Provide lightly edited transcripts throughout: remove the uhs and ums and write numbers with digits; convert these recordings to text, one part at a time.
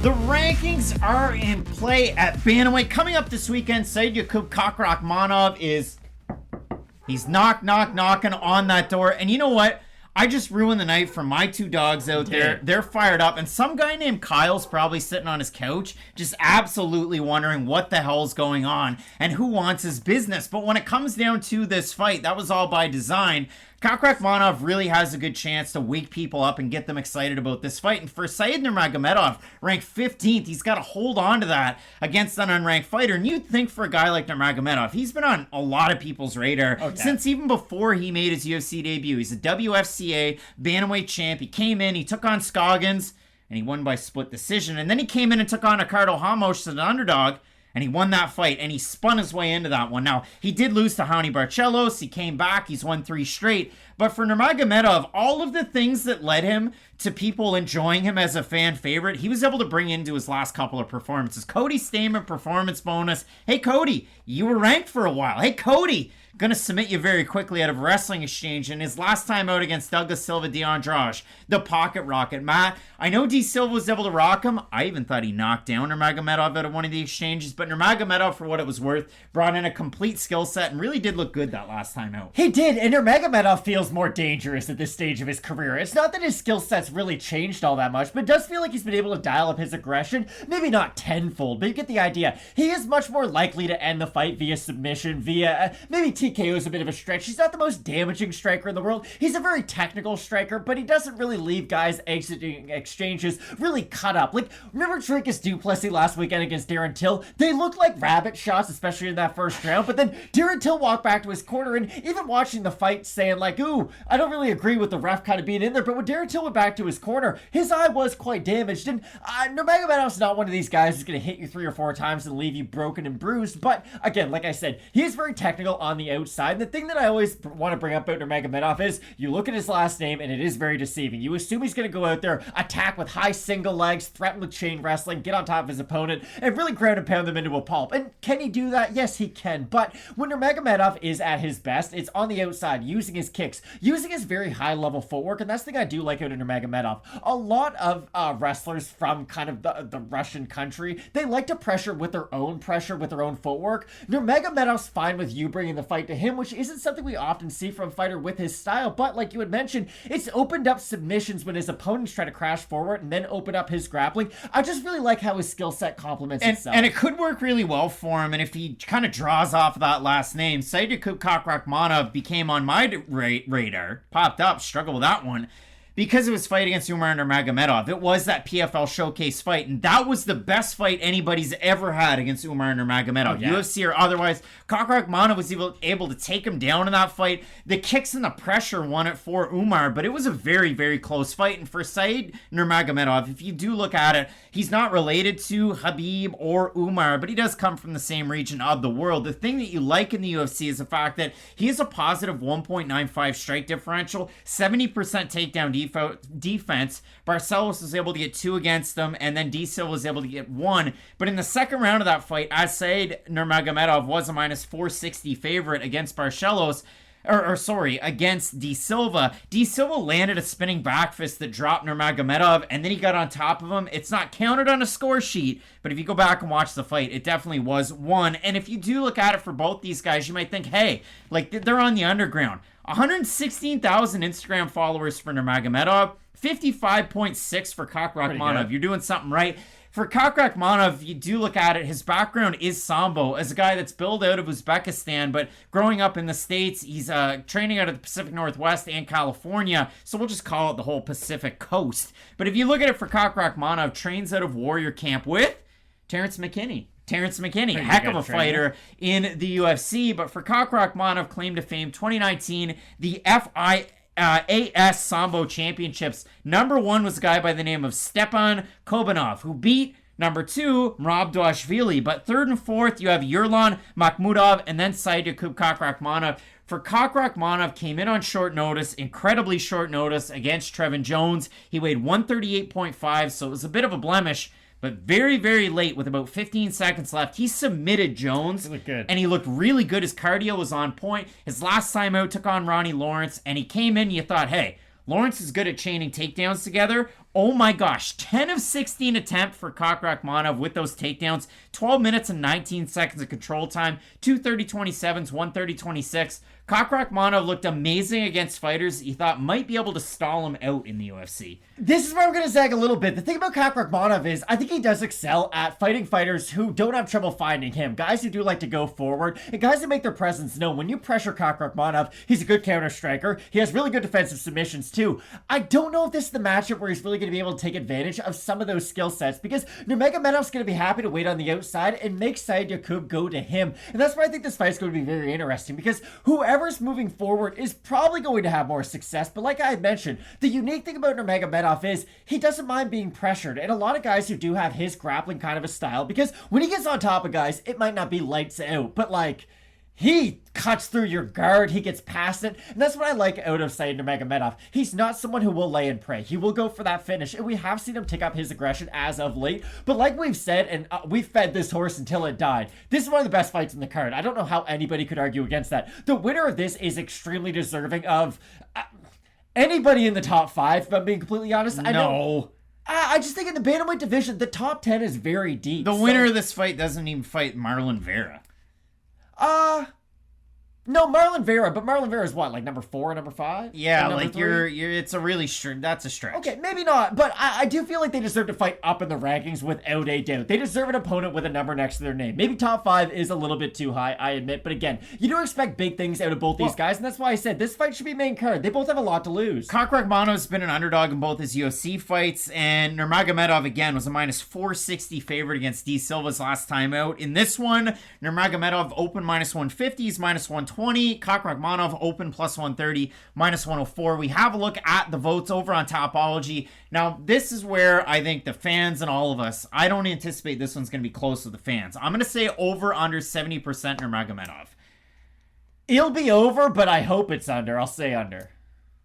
The rankings are in play at bantamweight. Coming up this weekend, Saidyokub Kakhramonov he's knocking on that door. And you know what? I just ruined the night for my two dogs out there. They're fired up. And some guy named Kyle's probably sitting on his couch just absolutely wondering what the hell's going on and who wants his business. But when it comes down to this fight, that was all by design. Kakhramonov really has a good chance to wake people up and get them excited about this fight. And for Said Nurmagomedov, ranked 15th, he's got to hold on to that against an unranked fighter. And you'd think for a guy like Nurmagomedov, he's been on a lot of people's radar since even before he made his UFC debut. He's a WFCA bantamweight champ. He came in, he took on Scoggins, and he won by split decision. And then he came in and took on Ricardo Ramos as an underdog, and he won that fight, and he spun his way into that one. Now, he did lose to Raoni Barcelos. He came back. He's won 3 straight. But for Nurmagomedov, all of the things that led him to people enjoying him as a fan favorite, he was able to bring into his last couple of performances. Cody Stamen performance bonus. Hey, Cody, you were ranked for a while. Hey, Cody, gonna submit you very quickly out of Wrestling Exchange. And his last time out against Douglas Silva de Andrade, the pocket rocket. Matt, I know D Silva was able to rock him. I even thought he knocked down Nurmagomedov out of one of the exchanges. But Nurmagomedov, for what it was worth, brought in a complete skill set and really did look good that last time out. He did, and Nurmagomedov feels more dangerous at this stage of his career. It's not that his skill set's really changed all that much, but it does feel like he's been able to dial up his aggression. Maybe not tenfold, but you get the idea. He is much more likely to end the fight via submission, via maybe TKO is a bit of a stretch. He's not the most damaging striker in the world. He's a very technical striker, but he doesn't really leave guys exiting exchanges really cut up. Like, remember Dricus du Plessis last weekend against Darren Till? They looked like rabbit shots, especially in that first round, but then Darren Till walked back to his corner, and even watching the fight saying like, ooh, I don't really agree with the ref kind of being in there, but when Darren Till went back to his corner, his eye was quite damaged, and Nurmagomedov's not one of these guys who's going to hit you 3 or 4 times and leave you broken and bruised, but again, like I said, he is very technical on the outside. And the thing that I always want to bring up about Nurmagomedov is you look at his last name and it is very deceiving. You assume he's going to go out there, attack with high single legs, threaten with chain wrestling, get on top of his opponent, and really ground and pound them into a pulp. And can he do that? Yes, he can. But when Nurmagomedov is at his best, it's on the outside, using his kicks, using his very high-level footwork, and that's the thing I do like out of Nurmagomedov. A lot of wrestlers from kind of the Russian country, they like to pressure with their own pressure, with their own footwork. Nurmagomedov's fine with you bringing the fight to him, which isn't something we often see from a fighter with his style, but like you had mentioned, it's opened up submissions when his opponents try to crash forward and then open up his grappling. I just really like how his skill set complements itself. And it could work really well for him, and if he kind of draws off of that last name, Saidyokub Kakhramonov became on my radar, popped up, struggled with that one, because of his fight against Umar Nurmagomedov. It was that PFL showcase fight, and that was the best fight anybody's ever had against Umar Nurmagomedov. UFC or otherwise, Kakhramonov was able to take him down in that fight. The kicks and the pressure won it for Umar, but it was a very, very close fight. And for Said Nurmagomedov, if you do look at it, he's not related to Khabib or Umar, but he does come from the same region of the world. The thing that you like in the UFC is the fact that he has a positive 1.95 strike differential, 70% takedown defense. Barcelos was able to get 2 against them, and then D Silva was able to get 1. But in the second round of that fight, as Said Nurmagomedov was a minus 460 favorite against Barcelos, against D Silva. D Silva landed a spinning back fist that dropped Nurmagomedov, and then he got on top of him. It's not counted on a score sheet, but if you go back and watch the fight, it definitely was 1. And if you do look at it for both these guys, you might think, hey, like they're on the underground. 116,000 Instagram followers for Nurmagomedov, 55.6 for Kakhramonov. You're doing something right. For Kakhramonov, you do look at it, his background is Sambo, as a guy that's built out of Uzbekistan, but growing up in the States, he's training out of the Pacific Northwest and California, so we'll just call it the whole Pacific Coast. But if you look at it for Kakhramonov, trains out of Warrior Camp with Terrence McKinney. Heck of a fighter in the UFC, but for Kakhramonov, claim to fame 2019, the AS Sambo Championships. Number 1 was a guy by the name of Stepan Kobanov, who beat number 2, Mrabdashvili. But 3rd and 4th, you have Yurlan Makhmudov and then Saidyokub Kakhramonov. For Kakhramonov, came in on short notice, incredibly short notice against Trevin Jones. He weighed 138.5, so it was a bit of a blemish. But very, very late, with about 15 seconds left, he submitted Jones. He looked good. And he looked really good. His cardio was on point. His last time out took on Ronnie Lawrence, and he came in, you thought, hey, Lawrence is good at chaining takedowns together. Oh my gosh, 10 of 16 attempt for Kakhramonov with those takedowns. 12 minutes and 19 seconds of control time. 2:30.27s, 1:30.26. Kakhramonov looked amazing against fighters he thought might be able to stall him out in the UFC. This is where I'm going to zag a little bit. The thing about Kakhramonov is I think he does excel at fighting fighters who don't have trouble finding him. Guys who do like to go forward and guys who make their presence known. When you pressure Kakhramonov, he's a good counter striker. He has really good defensive submissions too. I don't know if this is the matchup where he's really going to be able to take advantage of some of those skill sets because Nurmagomedov's going to be happy to wait on the outside and make Sadyokub go to him. And that's why I think this fight's going to be very interesting because whoever's moving forward is probably going to have more success. But like I had mentioned, the unique thing about Nurmagomedov is he doesn't mind being pressured. And a lot of guys who do have his grappling kind of a style because when he gets on top of guys, it might not be lights out, but like he cuts through your guard, he gets past it, and that's what I like out of Said Nurmagomedov. He's not someone who will lay and pray. He will go for that finish, and we have seen him take up his aggression as of late, but like we've said, and we've fed this horse until it died, this is one of the best fights in the card. I don't know how anybody could argue against that. The winner of this is extremely deserving of anybody in the top 5, if I'm being completely honest. I just think in the bantamweight division, the top 10 is very deep. The winner of this fight doesn't even fight Marlon Vera. No, Marlon Vera, but Marlon Vera is what, like number 4 or number 5? Yeah, number like 3? you're it's a really that's a stretch. Okay, maybe not, but I do feel like they deserve to fight up in the rankings without a doubt. They deserve an opponent with a number next to their name. Maybe top 5 is a little bit too high, I admit, but again, you do expect big things out of both these guys, and that's why I said this fight should be main card. They both have a lot to lose. Kakhramonov's been an underdog in both his UFC fights, and Nurmagomedov, again, was a minus 460 favorite against D. Silva's last time out. In this one, Nurmagomedov open minus 150, he's minus 120. Kakhramonov open plus 130, minus 104. We have a look at the votes over on Topology. Now, this is where I think the fans and all of us, I don't anticipate this one's going to be close to the fans. I'm going to say over under 70% Nurmagomedov. It'll be over, but I hope it's under. I'll say under.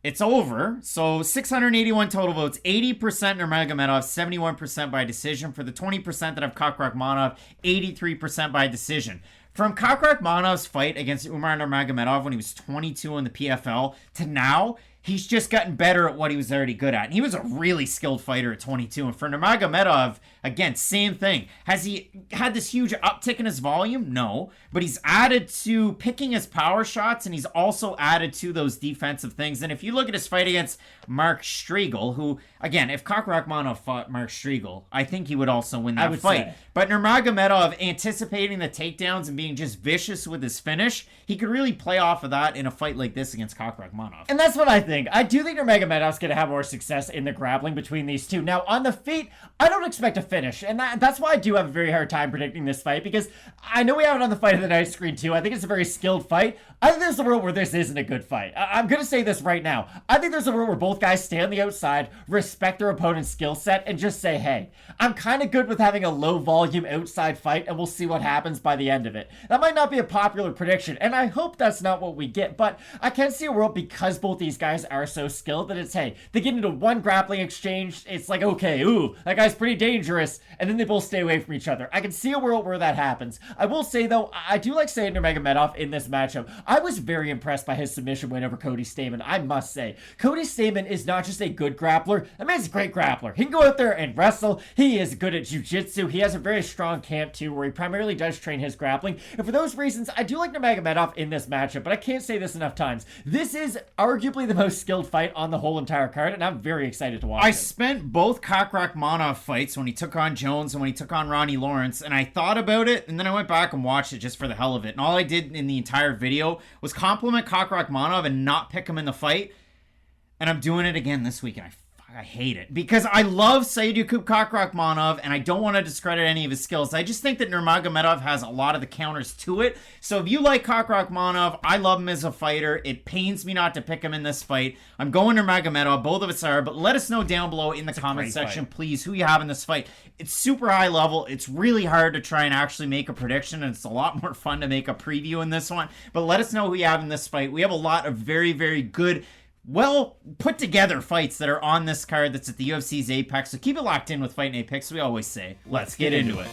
It's over. So 681 total votes, 80% Nurmagomedov, 71% by decision. For the 20% that have Kakhramonov, 83% by decision. From Kakhramonov's fight against Umar Nurmagomedov when he was 22 in the PFL to now, he's just gotten better at what he was already good at. And he was a really skilled fighter at 22. And for Nurmagomedov, again, same thing. Has he had this huge uptick in his volume? No. But he's added to picking his power shots, and he's also added to those defensive things. And if you look at his fight against Mark Striegel, who, again, if Kakhramonov fought Mark Striegel, I think he would also win that fight. But Nurmagomedov, anticipating the takedowns and being just vicious with his finish, he could really play off of that in a fight like this against Kakhramonov. And that's what I think. I do think Nurmagomedov's going to have more success in the grappling between these two. Now, on the feet, I don't expect a finish. And that's why I do have a very hard time predicting this fight, because I know we have it on the Fight of the Night screen too. I think it's a very skilled fight. I think there's a world where this isn't a good fight. I'm going to say this right now. I think there's a world where both guys stay on the outside, respect their opponent's skill set, and just say, hey, I'm kind of good with having a low volume outside fight, and we'll see what happens by the end of it. That might not be a popular prediction, and I hope that's not what we get, but I can see a world, because both these guys are so skilled, that it's, hey, they get into one grappling exchange, it's like, okay, ooh, that guy's pretty dangerous, and then they both stay away from each other. I can see a world where that happens. I will say, though, I do like Said Nurmagomedov in this matchup. I was very impressed by his submission win over Cody Stamann, I must say. Cody Stamann is not just a good grappler, that man's a great grappler. He can go out there and wrestle. He is good at jiu-jitsu. He has a very strong camp, too, where he primarily does train his grappling. And for those reasons, I do like Nurmagomedov in this matchup, but I can't say this enough times. This is arguably the most skilled fight on the whole entire card, and I'm very excited to watch it. I spent both Kakhramonov fights when he took on Jones and when he took on Ronnie Lawrence, and I thought about it, and then I went back and watched it just for the hell of it. And all I did in the entire video was compliment Kakhramonov and not pick him in the fight. And I'm doing it again this week, and I hate it, because I love Saidyokub Kakhramonov, and I don't want to discredit any of his skills. I just think that Nurmagomedov has a lot of the counters to it. So if you like Kakhramonov, I love him as a fighter. It pains me not to pick him in this fight. I'm going Nurmagomedov. Both of us are, but let us know down below in the comment section, please, who you have in this fight. It's super high level. It's really hard to try and actually make a prediction, and it's a lot more fun to make a preview in this one. But let us know who you have in this fight. We have a lot of very, very good, well put together fights that are on this card that's at the UFC's Apex. So keep it locked in with Fighting Apex. We always say, let's get into it.